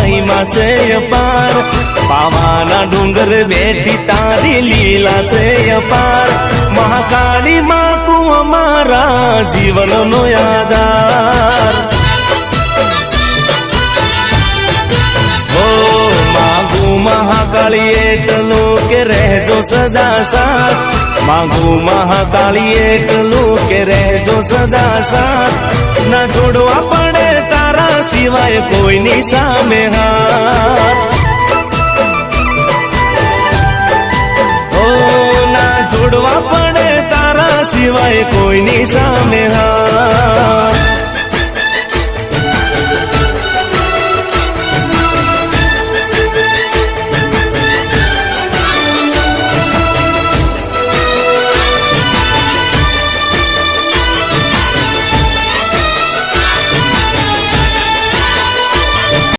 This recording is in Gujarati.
મહિમા છે અપાર, પાવાના ડુંગર બેઠી તારી લીલા છે અપાર। મહાકાળી માં તું અમારા જીવનનો આધાર। મહાકાળી એટલું કે રહેજો સદા સાથ, માંગુ મહાકાળી એટલું કે રહેજો સદા સાથ। ના છોડવા પડે તારા સિવાય કોઈની સામે હાથ, ઓ ના છોડવા પડે તારા સિવાય કોઈની સામે હાથ।